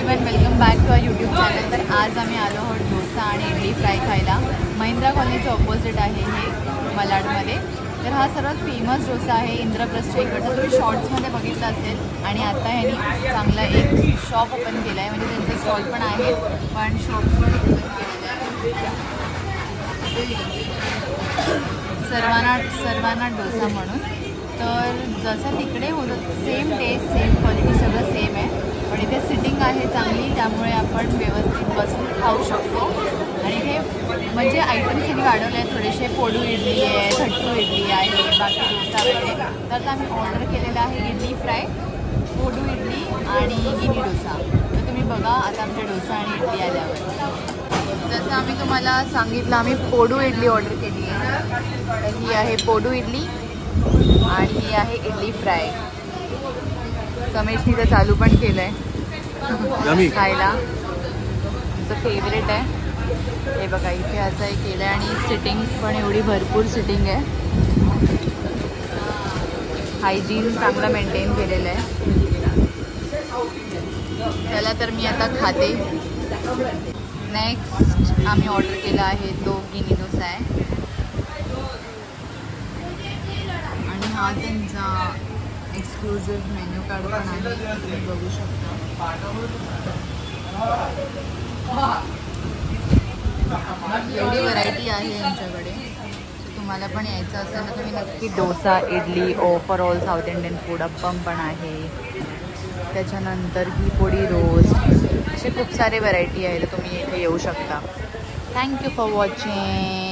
Everyone, welcome back to our YouTube channel. तर आज आम्ही आलो आहोत डोसा आणि इडली फ्राय खायला। महिंद्रा कॉलनीच्या ऑपोजिट आहे हे मलाडमध्ये। तर हा सर्वात फेमस डोसा आहे इंद्रप्रस्थ इकडचा, तुम्ही शॉर्ट्समध्ये बघितलं असेल। आणि आता ह्यांनी चांगला एक शॉप ओपन केला आहे, म्हणजे त्यांचा स्टॉल पण आहे पण शॉप पण ओपन केलेलं आहे सर्वांना डोसा म्हणून। तर जसं तिकडे होतं सेम टेस्ट सेम क्वालिटी सगळं सेम आहे, पण इथे सिटिंग आहे चांगली, त्यामुळे आपण व्यवस्थित बसून खाऊ शकतो। आणि हे म्हणजे आयटम्स त्यांनी वाढवले आहेत थोडेसे, पोडू इडली आहे, थट्टू इडली आहे, बाकी डोसा वगैरे। तर आता आम्ही ऑर्डर केलेला आहे इडली फ्राय, पोडू इडली आणि गिनी डोसा। तर तुम्ही बघा आता आमच्या डोसा आणि इडली आल्यावर। जसं आम्ही तुम्हाला सांगितलं, आम्ही पोडू इडली ऑर्डर केली आहे। तर ही आहे पोडू इडली आणि ही आहे इडली फ्राय। समेशनी तर चालू पण केलं आहे खायला, तुमचं फेवरेट आहे। हे बघा इथे असं हे केलं आहे आणि सिटिंग पण एवढी भरपूर सिटिंग आहे, हायजीन चांगलं मेंटेन केलेलं आहे। चला तर मी आता खाते। नेक्स्ट आम्ही ऑर्डर केला आहे तो गिनी डोसा आहे आणि हा त्यांचा एक्सक्लुझिव्ह मेन्यू कार्ड पण आहे, तुम्ही बघू शकता। एवढी व्हरायटी आहे यांच्याकडे, तुम्हाला पण यायचं असेल ना तुम्ही नक्की। Dosa, idli, for all south Indian food, appam पण आहे, त्याच्यानंतर ही पोडी रोस्ट, असे खूप सारे व्हरायटी आहे, तर तुम्ही इथे येऊ शकता। Thank you for watching.